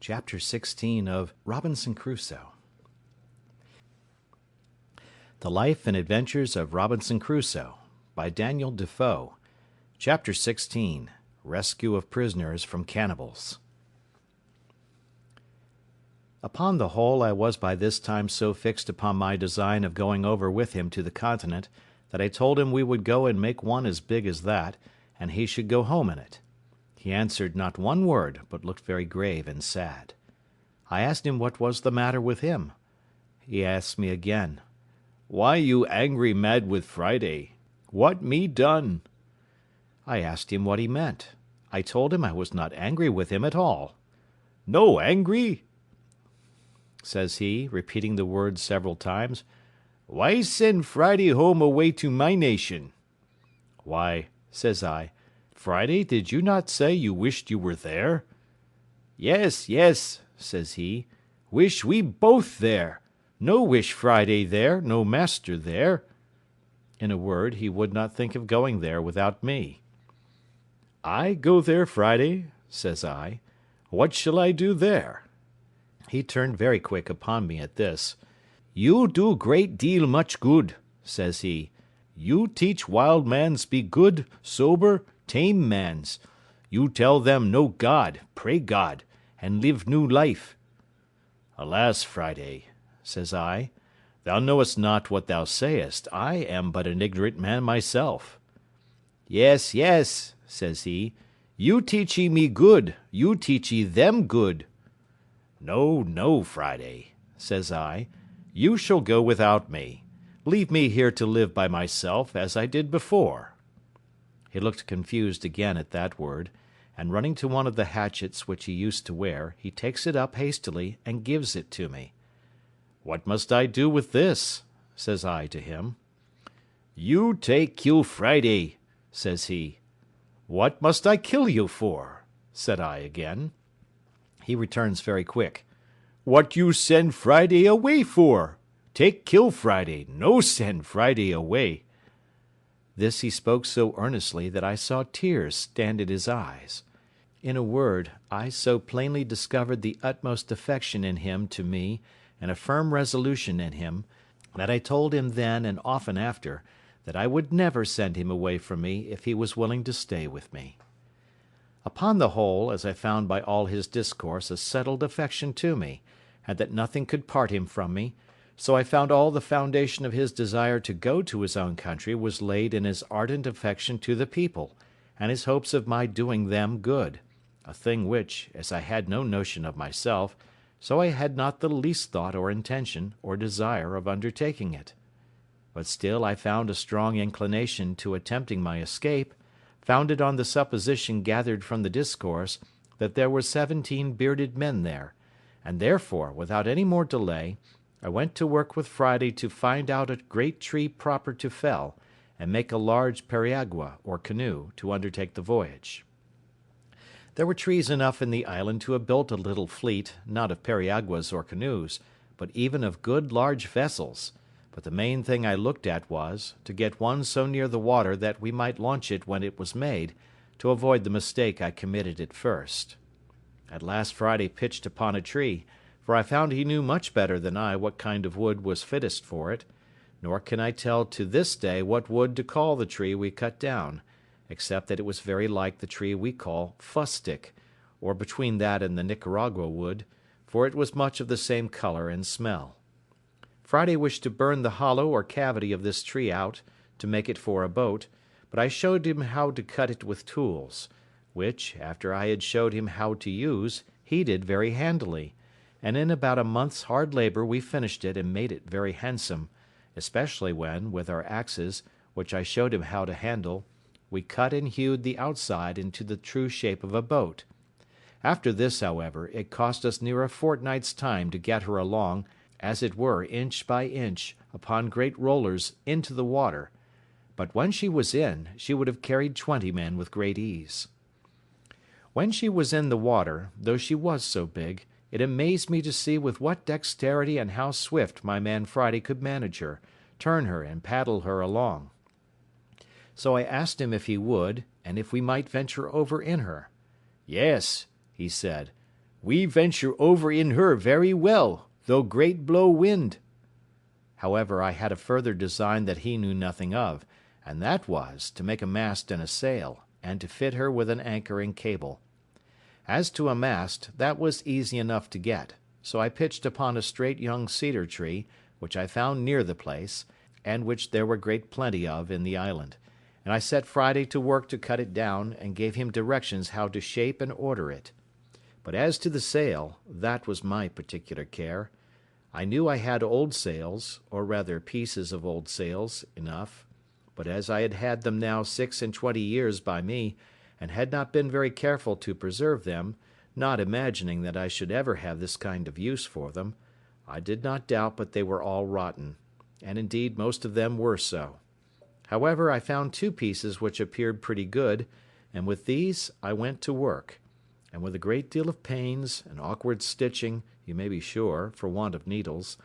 Chapter 16 of Robinson Crusoe. The Life and Adventures of Robinson Crusoe, by Daniel Defoe. Chapter 16. Rescue of Prisoners from Cannibals. Upon the whole, I was by this time so fixed upon my design of going over with him to the continent, that I told him we would go and make one as big as that, and he should go home in it. He answered not one word, but looked very grave and sad. I asked him what was the matter with him. He asked me again, "Why you angry mad with Friday? What me done?" I asked him what he meant. I told him I was not angry with him at all. "No angry?" says he, repeating the word several times. "Why send Friday home away to my nation?" "Why," says I, "Friday, did you not say you wished you were there?" "Yes, yes," says he, "wish we both there. No wish Friday there, no master there." In a word, he would not think of going there without me. "I go there Friday?" says I. "What shall I do there?" He turned very quick upon me at this. "You do great deal much good," says he. "You teach wild mans be good, sober, tame mans. You tell them know God, pray God, and live new life." "Alas, Friday," says I, "thou knowest not what thou sayest. I am but an ignorant man myself." "Yes, yes," says he, "you teachee me good, you teachee them good." "No, no, Friday," says I, "you shall go without me. Leave me here to live by myself, as I did before." He looked confused again at that word, and running to one of the hatchets which he used to wear, he takes it up hastily and gives it to me. "What must I do with this?" says I to him. "You take kill Friday," says he. "What must I kill you for?" said I again. He returns very quick. "What you send Friday away for? Take kill Friday, no send Friday away." This he spoke so earnestly that I saw tears stand in his eyes. In a word, I so plainly discovered the utmost affection in him to me, and a firm resolution in him, that I told him then and often after, that I would never send him away from me if he was willing to stay with me. Upon the whole, as I found by all his discourse a settled affection to me, and that nothing could part him from me, so I found all the foundation of his desire to go to his own country was laid in his ardent affection to the people, and his hopes of my doing them good, a thing which, as I had no notion of myself, so I had not the least thought or intention or desire of undertaking it. But still I found a strong inclination to attempting my escape, founded on the supposition gathered from the discourse that there were 17 bearded men there, and therefore, without any more delay, I went to work with Friday to find out a great tree proper to fell, and make a large periagua, or canoe, to undertake the voyage. There were trees enough in the island to have built a little fleet, not of periaguas or canoes, but even of good large vessels, but the main thing I looked at was, to get one so near the water that we might launch it when it was made, to avoid the mistake I committed at first. At last Friday pitched upon a tree, for I found he knew much better than I what kind of wood was fittest for it, nor can I tell to this day what wood to call the tree we cut down, except that it was very like the tree we call fustic, or between that and the Nicaragua wood, for it was much of the same colour and smell. Friday wished to burn the hollow or cavity of this tree out, to make it for a boat, but I showed him how to cut it with tools, which, after I had showed him how to use, he did very handily, and in about a month's hard labour we finished it and made it very handsome, especially when, with our axes, which I showed him how to handle, we cut and hewed the outside into the true shape of a boat. After this, however, it cost us near a fortnight's time to get her along, as it were inch by inch, upon great rollers into the water, but when she was in, she would have carried 20 men with great ease. When she was in the water, though she was so big, it amazed me to see with what dexterity and how swift my man Friday could manage her, turn her, and paddle her along. So I asked him if he would, and if we might venture over in her. "Yes," he said, "We venture over in her very well, though great blow wind." However, I had a further design that he knew nothing of, and that was, to make a mast and a sail, and to fit her with an anchor and cable. As to a mast, that was easy enough to get, so I pitched upon a straight young cedar tree, which I found near the place, and which there were great plenty of in the island, and I set Friday to work to cut it down, and gave him directions how to shape and order it. But as to the sail, that was my particular care. I knew I had old sails, or rather pieces of old sails, enough, but as I had had them now 26 years by me, and had not been very careful to preserve them, not imagining that I should ever have this kind of use for them, I did not doubt but they were all rotten, and indeed most of them were so. However, I found 2 pieces which appeared pretty good, and with these I went to work, and with a great deal of pains, and awkward stitching, you may be sure, for want of needles,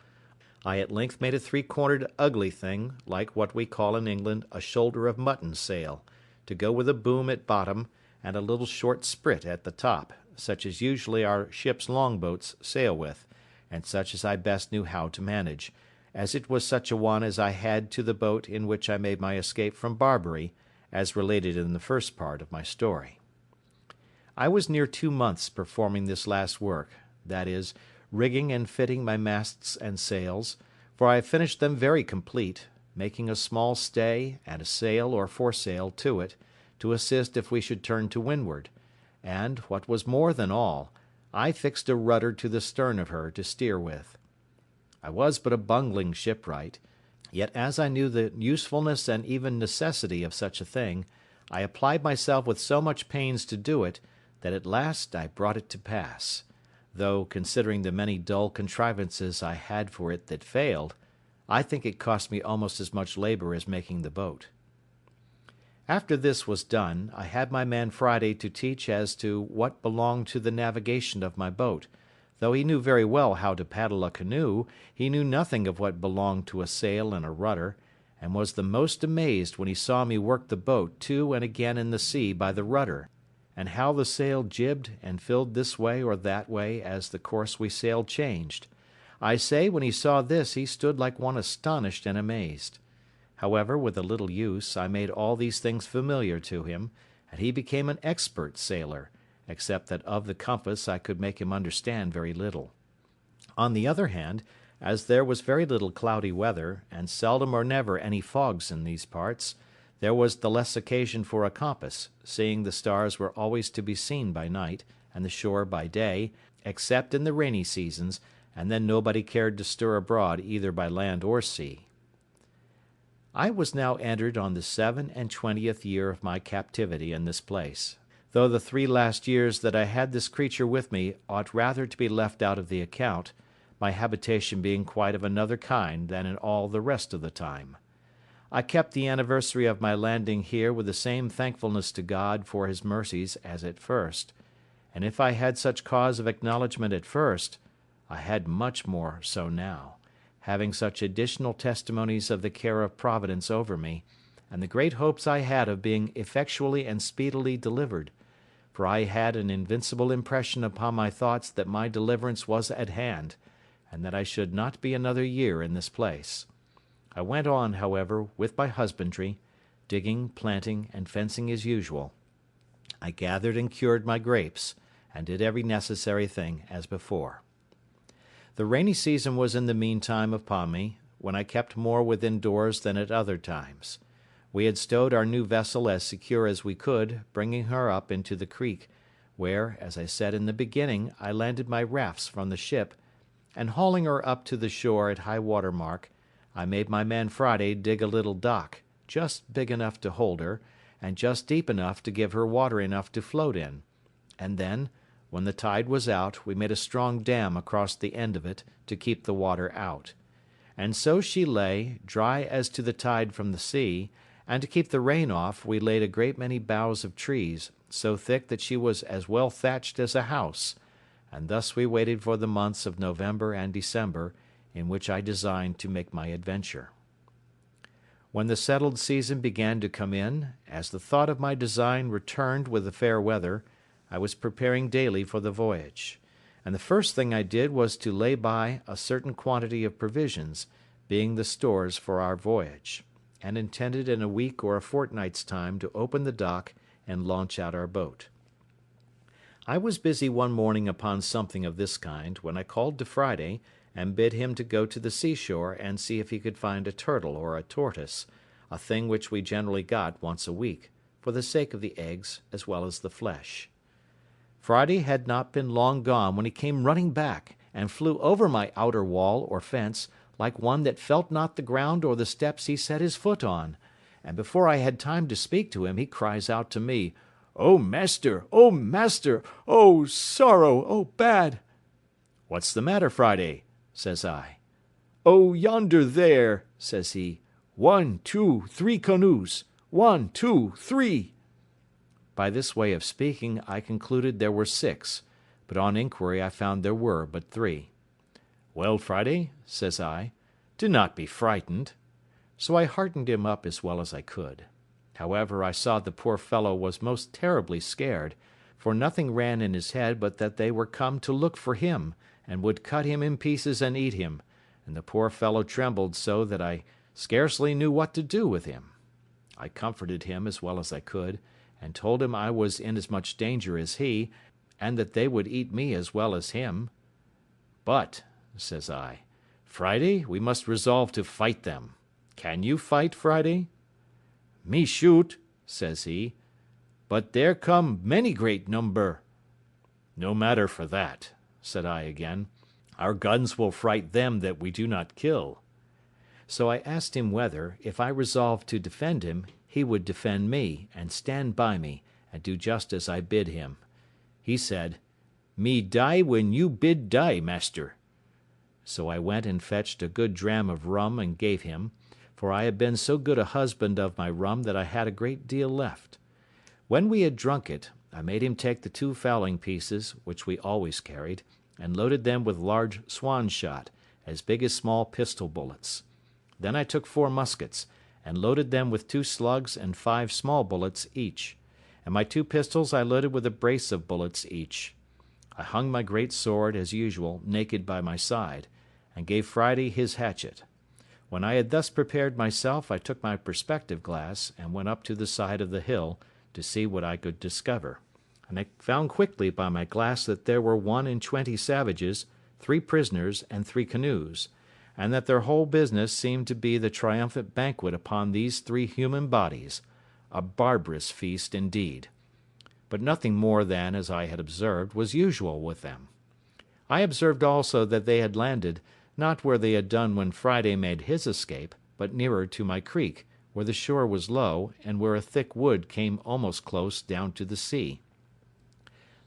I at length made a 3-cornered ugly thing, like what we call in England a shoulder of mutton sail, to go with a boom at bottom, and a little short sprit at the top, such as usually our ship's longboats sail with, and such as I best knew how to manage, as it was such a one as I had to the boat in which I made my escape from Barbary, as related in the first part of my story. I was near 2 months performing this last work, that is, rigging and fitting my masts and sails, for I finished them very complete, making a small stay and a sail or foresail to it, to assist if we should turn to windward, and, what was more than all, I fixed a rudder to the stern of her to steer with. I was but a bungling shipwright, yet as I knew the usefulness and even necessity of such a thing, I applied myself with so much pains to do it, that at last I brought it to pass, though, considering the many dull contrivances I had for it that failed, I think it cost me almost as much labour as making the boat. After this was done, I had my man Friday to teach as to what belonged to the navigation of my boat. Though he knew very well how to paddle a canoe, he knew nothing of what belonged to a sail and a rudder, and was the most amazed when he saw me work the boat to and again in the sea by the rudder, and how the sail jibbed and filled this way or that way as the course we sailed changed. I say, when he saw this, he stood like one astonished and amazed. However, with a little use, I made all these things familiar to him, and he became an expert sailor, except that of the compass I could make him understand very little. On the other hand, as there was very little cloudy weather, and seldom or never any fogs in these parts, there was the less occasion for a compass, seeing the stars were always to be seen by night, and the shore by day, except in the rainy seasons, and then nobody cared to stir abroad either by land or sea. I was now entered on the 27th year of my captivity in this place, though the 3 last years that I had this creature with me ought rather to be left out of the account, my habitation being quite of another kind than in all the rest of the time. I kept the anniversary of my landing here with the same thankfulness to God for his mercies as at first, and if I had such cause of acknowledgment at first, I had much more so now, having such additional testimonies of the care of Providence over me, and the great hopes I had of being effectually and speedily delivered, for I had an invincible impression upon my thoughts that my deliverance was at hand, and that I should not be another year in this place. I went on, however, with my husbandry, digging, planting, and fencing as usual. I gathered and cured my grapes, and did every necessary thing as before. The rainy season was in the meantime upon me, when I kept more within doors than at other times. We had stowed our new vessel as secure as we could, bringing her up into the creek, where, as I said in the beginning, I landed my rafts from the ship, and hauling her up to the shore at high water mark, I made my man Friday dig a little dock, just big enough to hold her, and just deep enough to give her water enough to float in, and then, when the tide was out, we made a strong dam across the end of it to keep the water out. And so she lay, dry as to the tide from the sea, and to keep the rain off we laid a great many boughs of trees, so thick that she was as well thatched as a house, and thus we waited for the months of November and December, in which I designed to make my adventure. When the settled season began to come in, as the thought of my design returned with the fair weather, I was preparing daily for the voyage. and the first thing I did was to lay by a certain quantity of provisions, being the stores for our voyage, and intended in a week or a fortnight's time to open the dock and launch out our boat. I was busy one morning upon something of this kind, when I called to Friday, and bid him to go to the seashore and see if he could find a turtle or a tortoise, a thing which we generally got once a week, for the sake of the eggs as well as the flesh. Friday had not been long gone when he came running back, and flew over my outer wall or fence, like one that felt not the ground or the steps he set his foot on, and before I had time to speak to him, he cries out to me, "O master! O master! O sorrow! O bad!" "What's the matter, Friday?" says I. "Oh, yonder there," says he, 1, 2, 3 canoes, 1, 2, 3. By this way of speaking, I concluded there were 6, but on inquiry I found there were but 3. "Well, Friday," says I, "do not be frightened." So I heartened him up as well as I could. However, I saw the poor fellow was most terribly scared, for nothing ran in his head but that they were come to look for him, and would cut him in pieces and eat him, and the poor fellow trembled so that I scarcely knew what to do with him. I comforted him as well as I could, and told him I was in as much danger as he, and that they would eat me as well as him. "But," says I, "Friday, we must resolve to fight them. Can you fight, Friday?" "Me shoot," says he, "but there come many great number." "No matter for that," said I again. "Our guns will fright them that we do not kill." So I asked him whether, if I resolved to defend him, he would defend me, and stand by me, and do just as I bid him. He said, "Me die when you bid die, master." So I went and fetched a good dram of rum and gave him, for I had been so good a husband of my rum that I had a great deal left. When we had drunk it, I made him take the 2 fowling pieces, which we always carried, and loaded them with large swan shot, as big as small pistol bullets. Then I took 4 muskets, and loaded them with 2 slugs and 5 small bullets each, and my 2 pistols I loaded with a brace of bullets each. I hung my great sword, as usual, naked by my side, and gave Friday his hatchet. When I had thus prepared myself, I took my perspective glass, and went up to the side of the hill, to see what I could discover, and I found quickly by my glass that there were 21 savages, 3 prisoners, and 3 canoes, and that their whole business seemed to be the triumphant banquet upon these 3 human bodies, a barbarous feast indeed. But nothing more than, as I had observed, was usual with them. I observed also that they had landed, not where they had done when Friday made his escape, but nearer to my creek, where the shore was low, and where a thick wood came almost close down to the sea.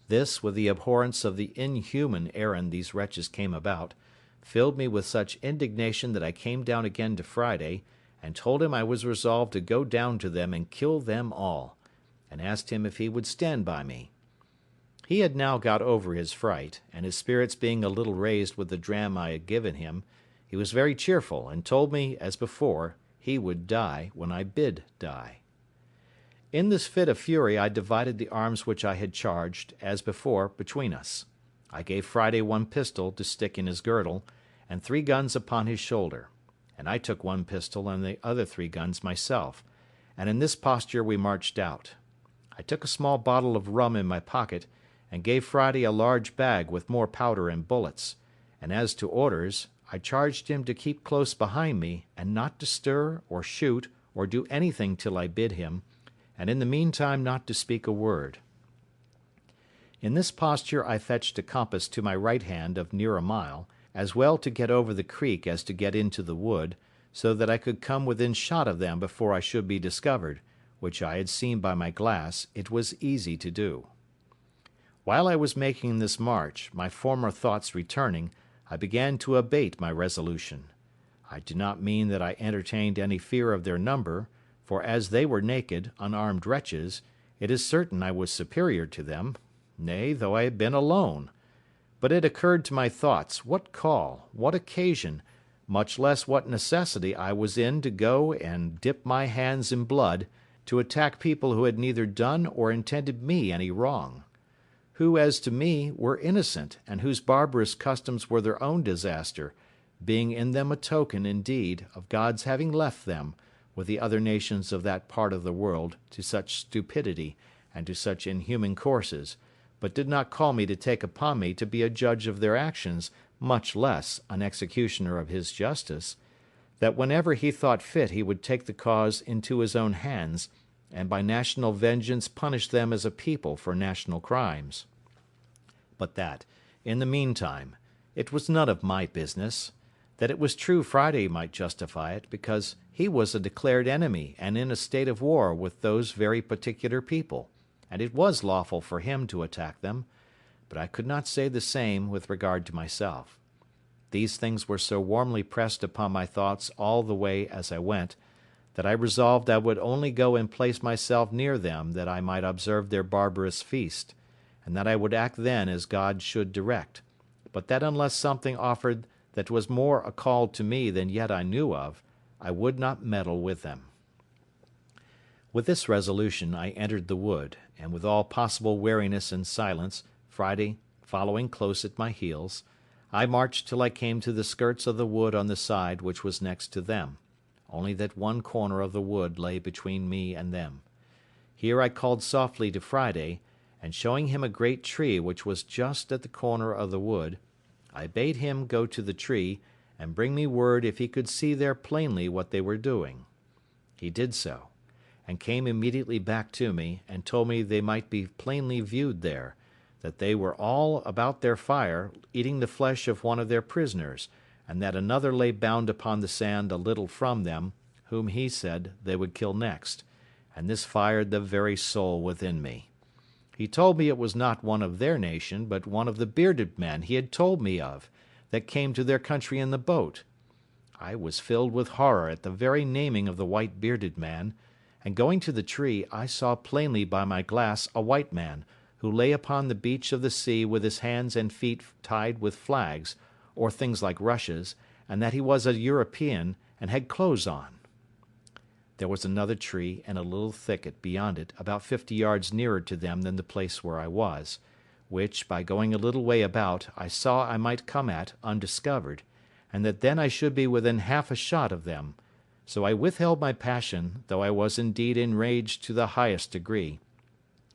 This, with the abhorrence of the inhuman errand these wretches came about, filled me with such indignation that I came down again to Friday, and told him I was resolved to go down to them and kill them all, and asked him if he would stand by me. He had now got over his fright, and his spirits being a little raised with the dram I had given him, he was very cheerful, and told me, as before, he would die when I bid die. In this fit of fury I divided the arms which I had charged, as before, between us. I gave Friday 1 pistol to stick in his girdle, and 3 guns upon his shoulder, and I took 1 pistol and the other 3 guns myself, and in this posture we marched out. I took a small bottle of rum in my pocket, and gave Friday a large bag with more powder and bullets, and as to orders, I charged him to keep close behind me, and not to stir, or shoot, or do anything till I bid him, and in the meantime not to speak a word. In this posture I fetched a compass to my right hand of near a mile, as well to get over the creek as to get into the wood, so that I could come within shot of them before I should be discovered, which I had seen by my glass it was easy to do. While I was making this march, my former thoughts returning, I began to abate my resolution. I do not mean that I entertained any fear of their number, for as they were naked, unarmed wretches, it is certain I was superior to them, nay, though I had been alone. But it occurred to my thoughts what call, what occasion, much less what necessity I was in to go and dip my hands in blood, to attack people who had neither done or intended me any wrong. who, as to me, were innocent, and whose barbarous customs were their own disaster, being in them a token, indeed, of God's having left them, with the other nations of that part of the world, to such stupidity, and to such inhuman courses, but did not call me to take upon me to be a judge of their actions, much less an executioner of his justice, that whenever he thought fit he would take the cause into his own hands, and by national vengeance punish them as a people for national crimes. But that, in the meantime, it was none of my business; that it was true Friday might justify it, because he was a declared enemy and in a state of war with those very particular people, and it was lawful for him to attack them; but I could not say the same with regard to myself. These things were so warmly pressed upon my thoughts all the way as I went, that I resolved I would only go and place myself near them that I might observe their barbarous feast, and that I would act then as God should direct, but that unless something offered that was more a call to me than yet I knew of, I would not meddle with them. With this resolution I entered the wood, and with all possible wariness and silence, Friday following close at my heels, I marched till I came to the skirts of the wood on the side which was next to them, only that one corner of the wood lay between me and them. Here I called softly to Friday, and showing him a great tree which was just at the corner of the wood, I bade him go to the tree, and bring me word if he could see there plainly what they were doing. He did so, and came immediately back to me, and told me they might be plainly viewed there, that they were all about their fire, eating the flesh of one of their prisoners, and that another lay bound upon the sand a little from them, whom he said they would kill next, and this fired the very soul within me. He told me it was not one of their nation, but one of the bearded men he had told me of, that came to their country in the boat. I was filled with horror at the very naming of the white bearded man, and going to the tree I saw plainly by my glass a white man, who lay upon the beach of the sea with his hands and feet tied with flags, or things like rushes, and that he was a European, and had clothes on. There was another tree and a little thicket beyond it, about 50 yards nearer to them than the place where I was, which, by going a little way about, I saw I might come at undiscovered, and that then I should be within half a shot of them; so I withheld my passion, though I was indeed enraged to the highest degree,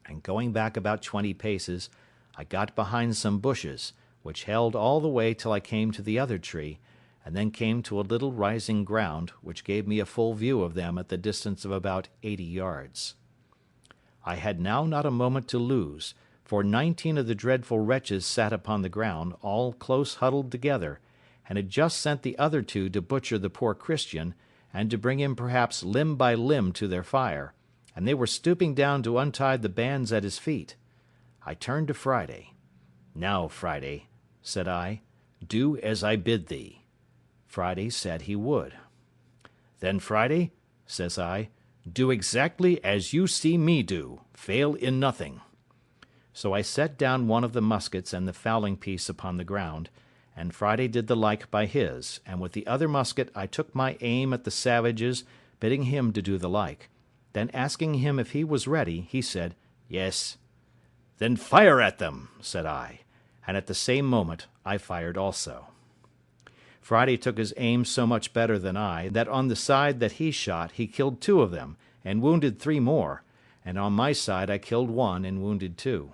and going back about 20 paces, I got behind some bushes, which held all the way till I came to the other tree, and then came to a little rising ground, which gave me a full view of them at the distance of about 80 yards. I had now not a moment to lose, for 19 of the dreadful wretches sat upon the ground, all close huddled together, and had just sent the other two to butcher the poor Christian, and to bring him perhaps limb by limb to their fire, and they were stooping down to untie the bands at his feet. I turned to Friday. "Now, Friday," said I, "do as I bid thee." Friday said he would. "Then, Friday," says I, "do exactly as you see me do, fail in nothing." So I set down one of the muskets and the fowling piece upon the ground, and Friday did the like by his, and with the other musket I took my aim at the savages, bidding him to do the like. Then asking him if he was ready, he said, "Yes." "Then fire at them," said I, and at the same moment I fired also. Friday took his aim so much better than I, that on the side that he shot he killed 2 of them, and wounded 3 more, and on my side I killed 1 and wounded 2.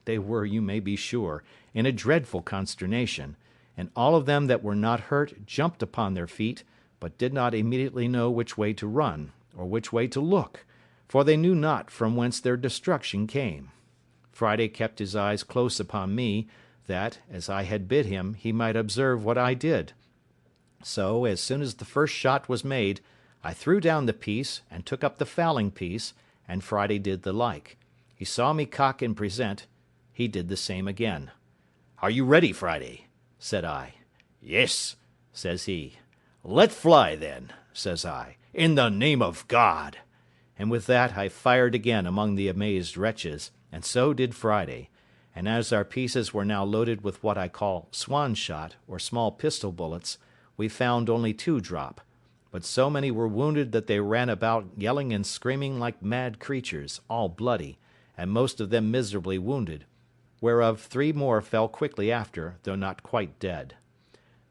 They were, you may be sure, in a dreadful consternation, and all of them that were not hurt jumped upon their feet, but did not immediately know which way to run, or which way to look, for they knew not from whence their destruction came. Friday kept his eyes close upon me, that, as I had bid him, he might observe what I did. So, as soon as the first shot was made, I threw down the piece, and took up the fowling piece, and Friday did the like. He saw me cock and present. He did the same again. "Are you ready, Friday?" said I. "Yes," says he. "Let fly, then," says I, "in the name of God." And with that I fired again among the amazed wretches, and so did Friday; and as our pieces were now loaded with what I call swan shot, or small pistol bullets, we found only 2 drop, but so many were wounded that they ran about yelling and screaming like mad creatures, all bloody, and most of them miserably wounded, whereof 3 more fell quickly after, though not quite dead.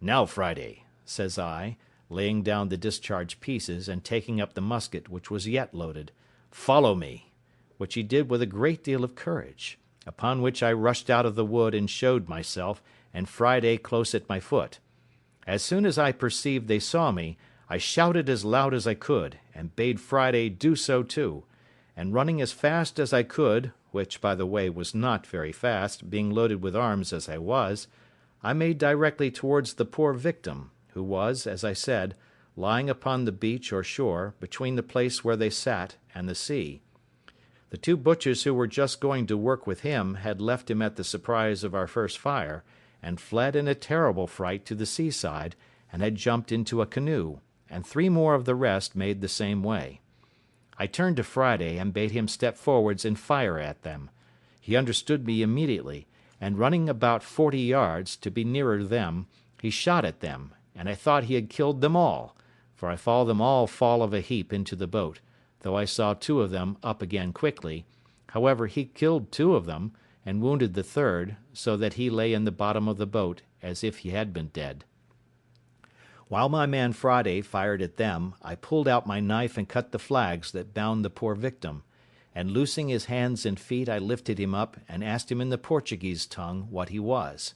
"Now, Friday," says I, laying down the discharged pieces, and taking up the musket, which was yet loaded, "follow me," which he did with a great deal of courage; upon which I rushed out of the wood and showed myself, and Friday close at my foot. As soon as I perceived they saw me, I shouted as loud as I could, and bade Friday do so too, and running as fast as I could, which, by the way, was not very fast, being loaded with arms as I was, I made directly towards the poor victim, who was, as I said, lying upon the beach or shore, between the place where they sat and the sea. The 2 butchers who were just going to work with him had left him at the surprise of our first fire, and fled in a terrible fright to the seaside, and had jumped into a canoe, and 3 more of the rest made the same way. I turned to Friday, and bade him step forwards and fire at them. He understood me immediately, and running about 40 yards, to be nearer them, he shot at them, and I thought he had killed them all, for I saw them all fall of a heap into the boat, though I saw 2 of them up again quickly. However, he killed 2 of them, and wounded the 3rd, so that he lay in the bottom of the boat, as if he had been dead. While my man Friday fired at them, I pulled out my knife and cut the flags that bound the poor victim, and loosing his hands and feet I lifted him up, and asked him in the Portuguese tongue what he was.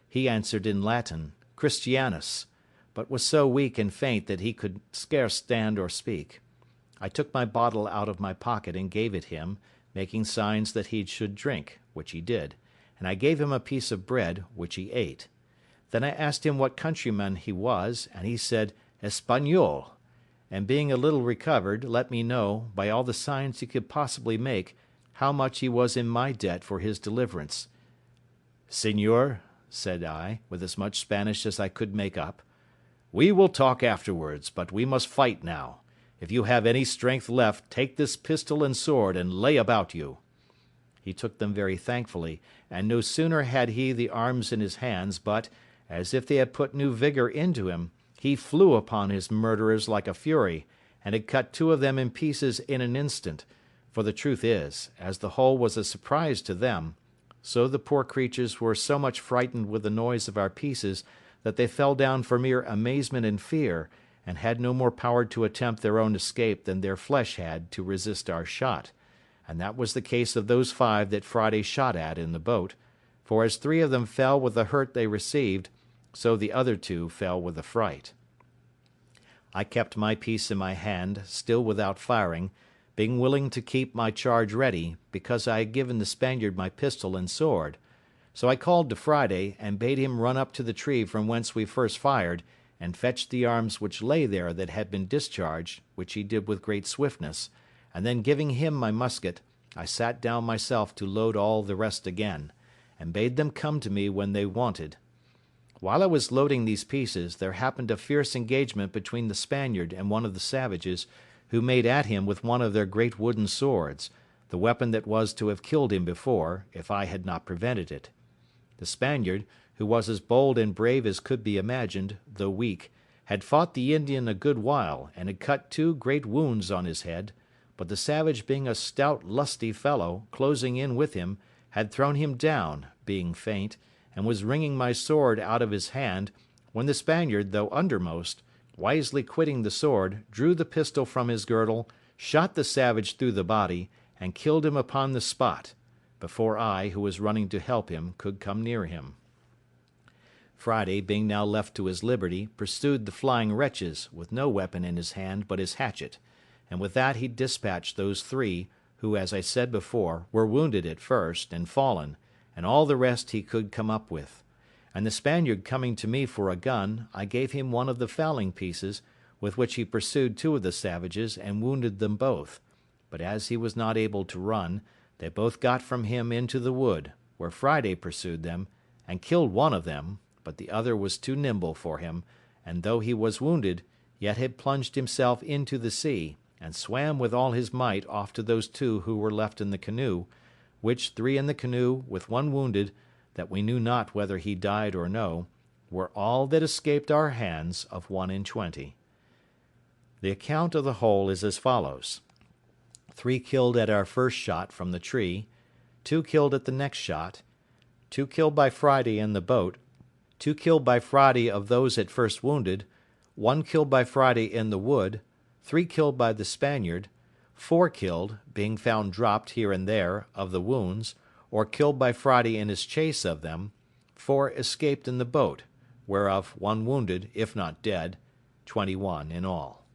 He answered in Latin, Christianus, but was so weak and faint that he could scarce stand or speak. I took my bottle out of my pocket and gave it him, making signs that he should drink, which he did, and I gave him a piece of bread, which he ate. Then I asked him what countryman he was, and he said Espagnol, and being a little recovered, let me know, by all the signs he could possibly make, how much he was in my debt for his deliverance. "Señor," said I, with as much Spanish as I could make up, "we will talk afterwards, but we must fight now. If you have any strength left, take this pistol and sword and lay about you." He took them very thankfully, and no sooner had he the arms in his hands, but, as if they had put new vigour into him, he flew upon his murderers like a fury, and had cut 2 of them in pieces in an instant; for the truth is, as the whole was a surprise to them, so the poor creatures were so much frightened with the noise of our pieces that they fell down for mere amazement and fear, and had no more power to attempt their own escape than their flesh had to resist our shot; and that was the case of those 5 that Friday shot at in the boat, for as 3 of them fell with the hurt they received, so the other 2 fell with the fright. I kept my piece in my hand, still without firing, being willing to keep my charge ready, because I had given the Spaniard my pistol and sword. So I called to Friday, and bade him run up to the tree from whence we first fired, and fetch the arms which lay there that had been discharged, which he did with great swiftness, and then giving him my musket, I sat down myself to load all the rest again, and bade them come to me when they wanted. While I was loading these pieces, there happened a fierce engagement between the Spaniard and one of the savages, who made at him with one of their great wooden swords, the weapon that was to have killed him before, if I had not prevented it. The Spaniard, who was as bold and brave as could be imagined, though weak, had fought the Indian a good while, and had cut 2 great wounds on his head, but the savage being a stout lusty fellow, closing in with him, had thrown him down, being faint, and was wringing my sword out of his hand, when the Spaniard, though undermost, wisely quitting the sword, drew the pistol from his girdle, shot the savage through the body, and killed him upon the spot, before I, who was running to help him, could come near him. Friday, being now left to his liberty, pursued the flying wretches, with no weapon in his hand but his hatchet, and with that he dispatched those 3, who, as I said before, were wounded at first, and fallen, and all the rest he could come up with. And the Spaniard coming to me for a gun, I gave him one of the fowling pieces, with which he pursued 2 of the savages, and wounded them both; but as he was not able to run, they both got from him into the wood, where Friday pursued them, and killed one of them, but the other was too nimble for him, and though he was wounded, yet had plunged himself into the sea, and swam with all his might off to those 2 who were left in the canoe, which 3 in the canoe, with 1 wounded, that we knew not whether he died or no, were all that escaped our hands of 1 in 20. The account of the whole is as follows: 3 killed at our first shot from the tree, 2 killed at the next shot, 2 killed by Friday in the boat, 2 killed by Friday of those at first wounded, 1 killed by Friday in the wood, 3 killed by the Spaniard, 4 killed, being found dropped here and there, of the wounds, or killed by Friday in his chase of them, 4 escaped in the boat, whereof 1 wounded, if not dead, 21 in all.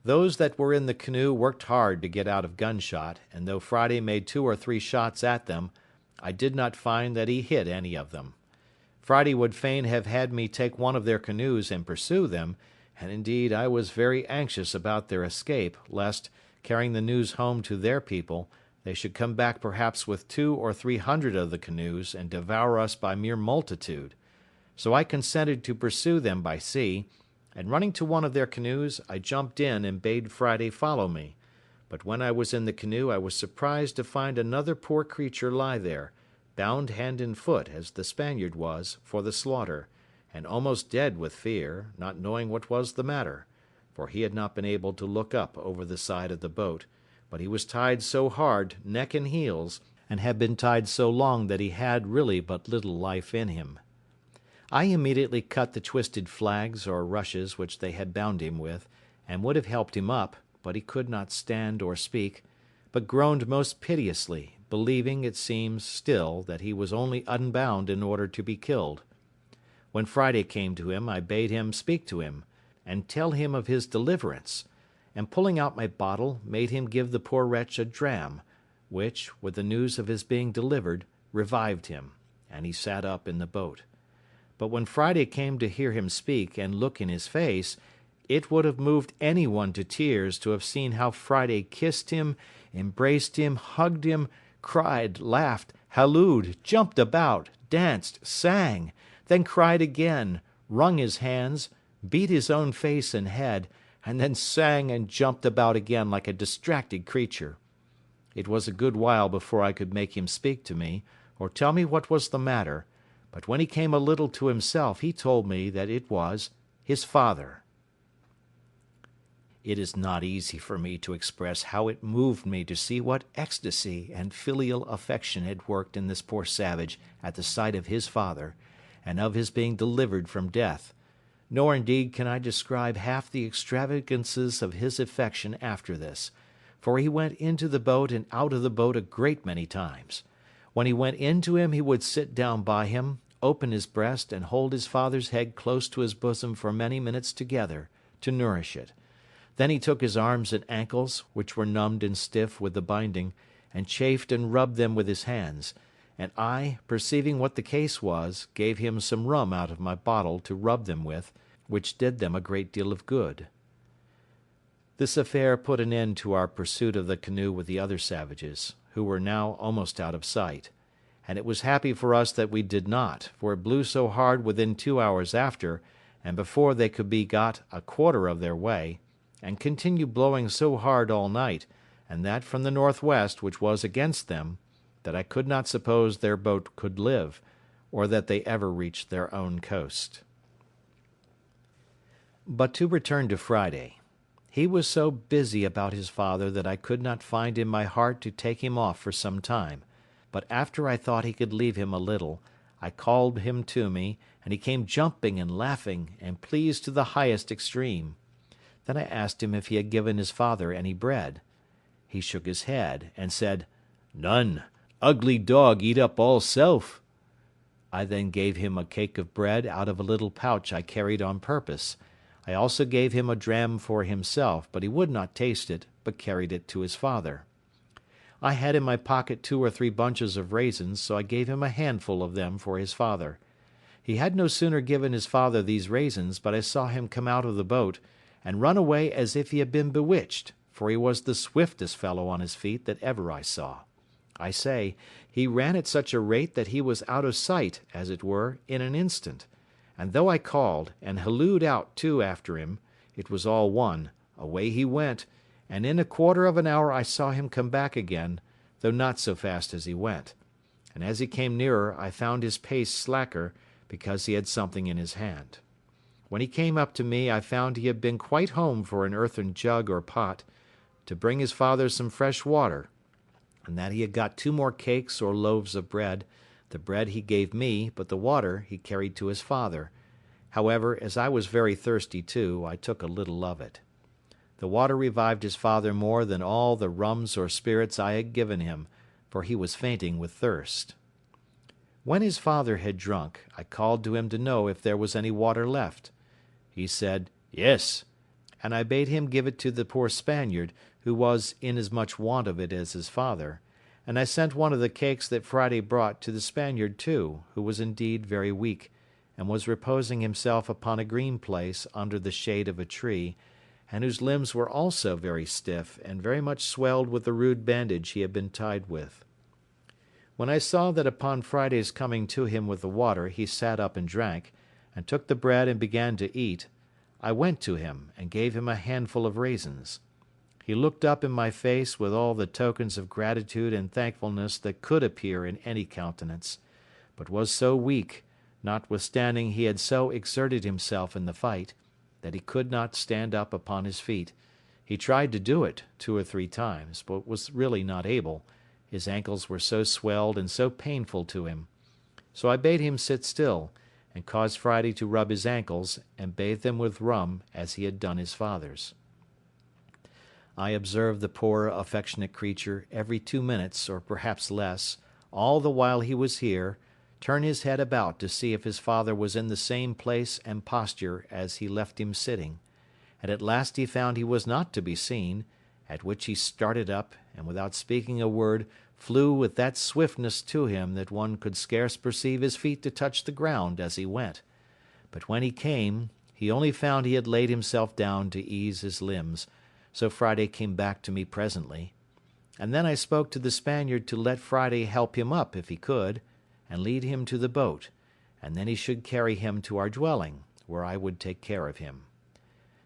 Those that were in the canoe worked hard to get out of gunshot, and though Friday made 2 or 3 shots at them, I did not find that he hit any of them. Friday would fain have had me take one of their canoes and pursue them, and indeed I was very anxious about their escape, lest, carrying the news home to their people, they should come back perhaps with 200 or 300 of the canoes and devour us by mere multitude. So I consented to pursue them by sea, and running to one of their canoes, I jumped in and bade Friday follow me. But when I was in the canoe, I was surprised to find another poor creature lie there, bound hand and foot, as the Spaniard was, for the slaughter, and almost dead with fear, not knowing what was the matter, for he had not been able to look up over the side of the boat, but he was tied so hard, neck and heels, and had been tied so long that he had really but little life in him. I immediately cut the twisted flags or rushes which they had bound him with, and would have helped him up, but he could not stand or speak, but groaned most piteously, believing, it seems, still, that he was only unbound in order to be killed. When Friday came to him, I bade him speak to him, and tell him of his deliverance, and pulling out my bottle, made him give the poor wretch a dram, which, with the news of his being delivered, revived him, and he sat up in the boat. But when Friday came to hear him speak and look in his face, it would have moved any one to tears to have seen how Friday kissed him, embraced him, hugged him, cried, laughed, hallooed, jumped about, danced, sang, then cried again, wrung his hands, beat his own face and head, and then sang and jumped about again like a distracted creature. It was a good while before I could make him speak to me, or tell me what was the matter, but when he came a little to himself, he told me that it was his father. It is not easy for me to express how it moved me to see what ecstasy and filial affection had worked in this poor savage at the sight of his father, and of his being delivered from death, nor indeed can I describe half the extravagances of his affection after this, for he went into the boat and out of the boat a great many times. When he went into him, he would sit down by him, open his breast, and hold his father's head close to his bosom for many minutes together, to nourish it. Then he took his arms and ankles, which were numbed and stiff with the binding, and chafed and rubbed them with his hands, and I, perceiving what the case was, gave him some rum out of my bottle to rub them with, which did them a great deal of good. This affair put an end to our pursuit of the canoe with the other savages, who were now almost out of sight, and it was happy for us that we did not, for it blew so hard within 2 hours after, and before they could be got a quarter of their way, and continued blowing so hard all night, and that from the northwest, which was against them, that I could not suppose their boat could live, or that they ever reached their own coast. But to return to Friday. He was so busy about his father that I could not find in my heart to take him off for some time, but after I thought he could leave him a little, I called him to me, and he came jumping and laughing, and pleased to the highest extreme. Then I asked him if he had given his father any bread. He shook his head, and said, "None. Ugly dog eat up all self." I then gave him a cake of bread out of a little pouch I carried on purpose. I also gave him a dram for himself, but he would not taste it, but carried it to his father. I had in my pocket 2 or 3 bunches of raisins, so I gave him a handful of them for his father. He had no sooner given his father these raisins, but I saw him come out of the boat, and run away as if he had been bewitched, for he was the swiftest fellow on his feet that ever I saw. I say, he ran at such a rate that he was out of sight, as it were, in an instant, and though I called, and hallooed out too after him, it was all one, away he went, and in a quarter of an hour I saw him come back again, though not so fast as he went, and as he came nearer I found his pace slacker, because he had something in his hand. When he came up to me I found he had been quite home for an earthen jug or pot, to bring his father some fresh water, and that he had got 2 more cakes or loaves of bread, The bread he gave me, but the water he carried to his father. However, as I was very thirsty too, I took a little of it. The water revived his father more than all the rums or spirits I had given him, for he was fainting with thirst. When his father had drunk, I called to him to know if there was any water left. He said, "Yes," and I bade him give it to the poor Spaniard, who was in as much want of it as his father, and I sent one of the cakes that Friday brought to the Spaniard too, who was indeed very weak, and was reposing himself upon a green place under the shade of a tree, and whose limbs were also very stiff and very much swelled with the rude bandage he had been tied with. When I saw that upon Friday's coming to him with the water he sat up and drank, and took the bread and began to eat, I went to him and gave him a handful of raisins. He looked up in my face with all the tokens of gratitude and thankfulness that could appear in any countenance, but was so weak, notwithstanding he had so exerted himself in the fight, that he could not stand up upon his feet. He tried to do it 2 or 3 times, but was really not able, his ankles were so swelled and so painful to him. So I bade him sit still, and caused Friday to rub his ankles, and bathe them with rum, as he had done his father's. I observed the poor affectionate creature every 2 minutes, or perhaps less, all the while he was here, turn his head about to see if his father was in the same place and posture as he left him sitting, and at last he found he was not to be seen, at which he started up, and without speaking a word flew with that swiftness to him that one could scarce perceive his feet to touch the ground as he went. But when he came, he only found he had laid himself down to ease his limbs, so Friday came back to me presently, and then I spoke to the Spaniard to let Friday help him up if he could, and lead him to the boat, and then he should carry him to our dwelling, where I would take care of him.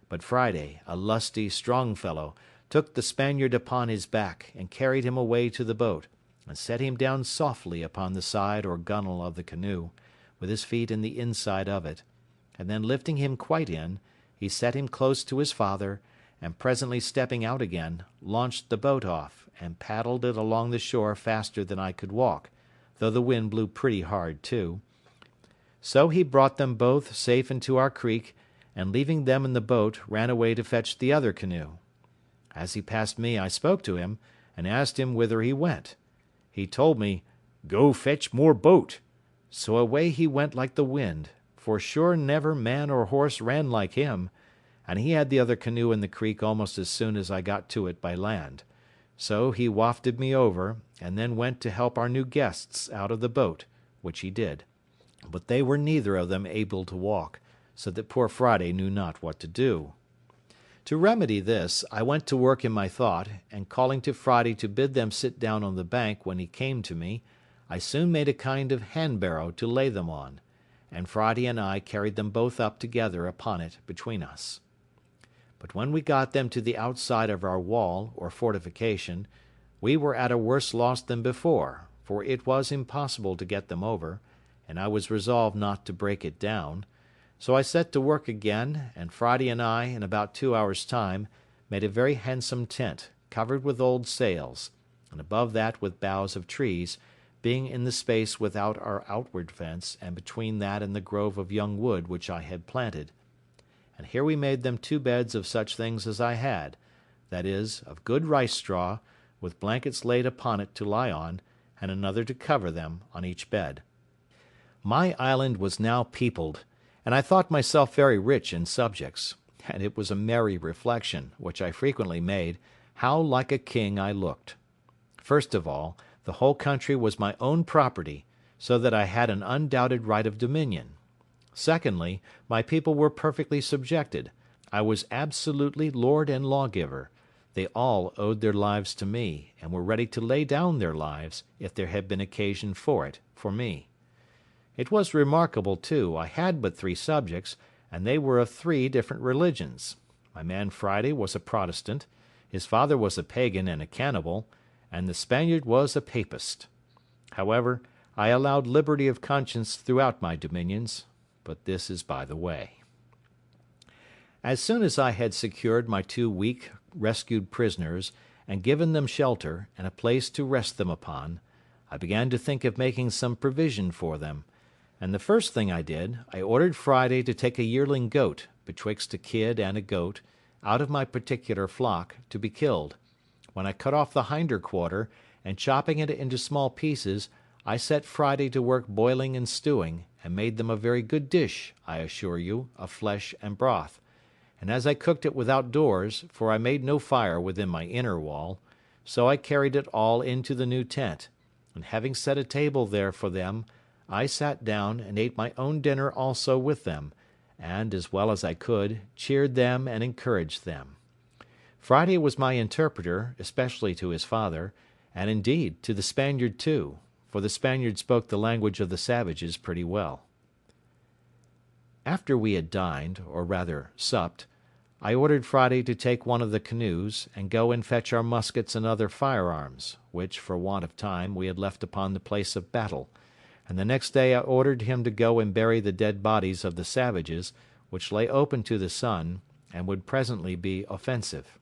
But Friday, a lusty, strong fellow, took the Spaniard upon his back, and carried him away to the boat, and set him down softly upon the side or gunwale of the canoe, with his feet in the inside of it, and then lifting him quite in, he set him close to his father, and presently stepping out again, launched the boat off, and paddled it along the shore faster than I could walk, though the wind blew pretty hard too. So he brought them both safe into our creek, and leaving them in the boat, ran away to fetch the other canoe. As he passed me I spoke to him, and asked him whither he went. He told me, "Go fetch more boat." So away he went like the wind, for sure never man or horse ran like him, and he had the other canoe in the creek almost as soon as I got to it by land. So he wafted me over, and then went to help our new guests out of the boat, which he did. But they were neither of them able to walk, so that poor Friday knew not what to do. To remedy this, I went to work in my thought, and calling to Friday to bid them sit down on the bank when he came to me, I soon made a kind of hand-barrow to lay them on, and Friday and I carried them both up together upon it between us. But when we got them to the outside of our wall, or fortification, we were at a worse loss than before, for it was impossible to get them over, and I was resolved not to break it down. So I set to work again, and Friday and I, in about 2 hours' time, made a very handsome tent, covered with old sails, and above that with boughs of trees, being in the space without our outward fence, and between that and the grove of young wood which I had planted. And here we made them 2 beds of such things as I had, that is, of good rice straw, with blankets laid upon it to lie on, and another to cover them on each bed. My island was now peopled, and I thought myself very rich in subjects, and it was a merry reflection, which I frequently made, how like a king I looked. First of all, the whole country was my own property, so that I had an undoubted right of dominion. Secondly, my people were perfectly subjected. I was absolutely lord and lawgiver. They all owed their lives to me, and were ready to lay down their lives, if there had been occasion for it, for me. It was remarkable, too, I had but 3 subjects, and they were of 3 different religions. My man Friday was a Protestant, his father was a pagan and a cannibal, and the Spaniard was a papist. However, I allowed liberty of conscience throughout my dominions, but this is by the way. As soon as I had secured my 2 weak rescued prisoners, and given them shelter, and a place to rest them upon, I began to think of making some provision for them, and the first thing I did, I ordered Friday to take a yearling goat, betwixt a kid and a goat, out of my particular flock, to be killed, when I cut off the hinder quarter, and chopping it into small pieces, I set Friday to work boiling and stewing, and made them a very good dish, I assure you, of flesh and broth. And as I cooked it without doors, for I made no fire within my inner wall, so I carried it all into the new tent, and having set a table there for them, I sat down and ate my own dinner also with them, and, as well as I could, cheered them and encouraged them. Friday was my interpreter, especially to his father, and indeed to the Spaniard too, for the Spaniard spoke the language of the savages pretty well. After we had dined, or rather supped, I ordered Friday to take one of the canoes, and go and fetch our muskets and other firearms, which, for want of time, we had left upon the place of battle, and the next day I ordered him to go and bury the dead bodies of the savages, which lay open to the sun, and would presently be offensive.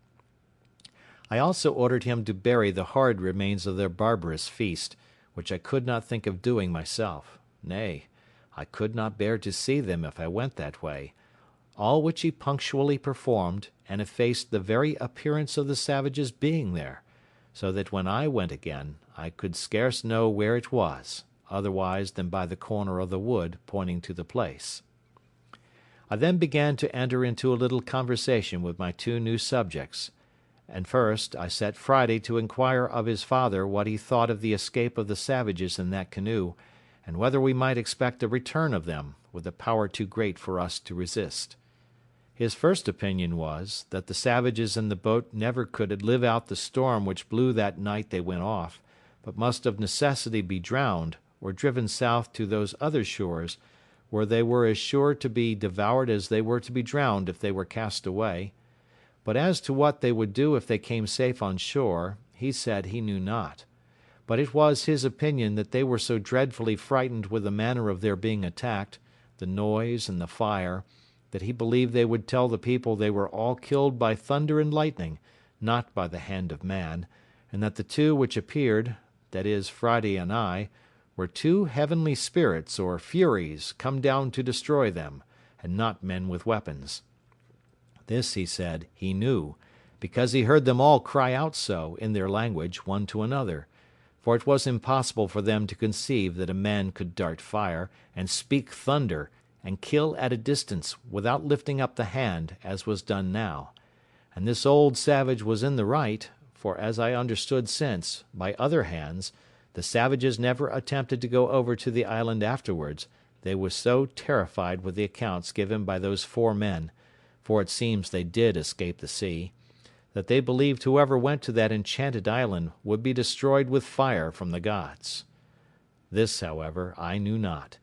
I also ordered him to bury the horrid remains of their barbarous feast, which I could not think of doing myself; nay, I could not bear to see them if I went that way, all which he punctually performed, and effaced the very appearance of the savages being there, so that when I went again, I could scarce know where it was, otherwise than by the corner of the wood pointing to the place. I then began to enter into a little conversation with my two new subjects, and first I set Friday to inquire of his father what he thought of the escape of the savages in that canoe, and whether we might expect a return of them, with a power too great for us to resist. His first opinion was, that the savages in the boat never could live out the storm which blew that night they went off, but must of necessity be drowned, or driven south to those other shores, where they were as sure to be devoured as they were to be drowned if they were cast away. But as to what they would do if they came safe on shore, he said he knew not; but it was his opinion that they were so dreadfully frightened with the manner of their being attacked, the noise and the fire, that he believed they would tell the people they were all killed by thunder and lightning, not by the hand of man, and that the two which appeared, that is, Friday and I, were two heavenly spirits or furies come down to destroy them, and not men with weapons. This, he said, he knew, because he heard them all cry out so, in their language, one to another, for it was impossible for them to conceive that a man could dart fire, and speak thunder, and kill at a distance, without lifting up the hand, as was done now; and this old savage was in the right, for as I understood since, by other hands, the savages never attempted to go over to the island afterwards, they were so terrified with the accounts given by those 4 men, for it seems they did escape the sea, that they believed whoever went to that enchanted island would be destroyed with fire from the gods. This, however, I knew not,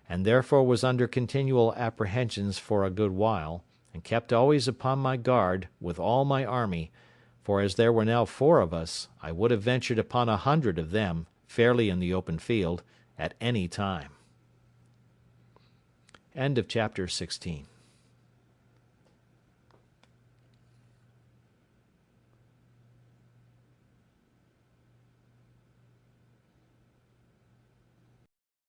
and therefore was under continual apprehensions for a good while, and kept always upon my guard with all my army, for as there were now 4 of us, I would have ventured upon 100 of them, fairly in the open field, at any time. End of chapter 16.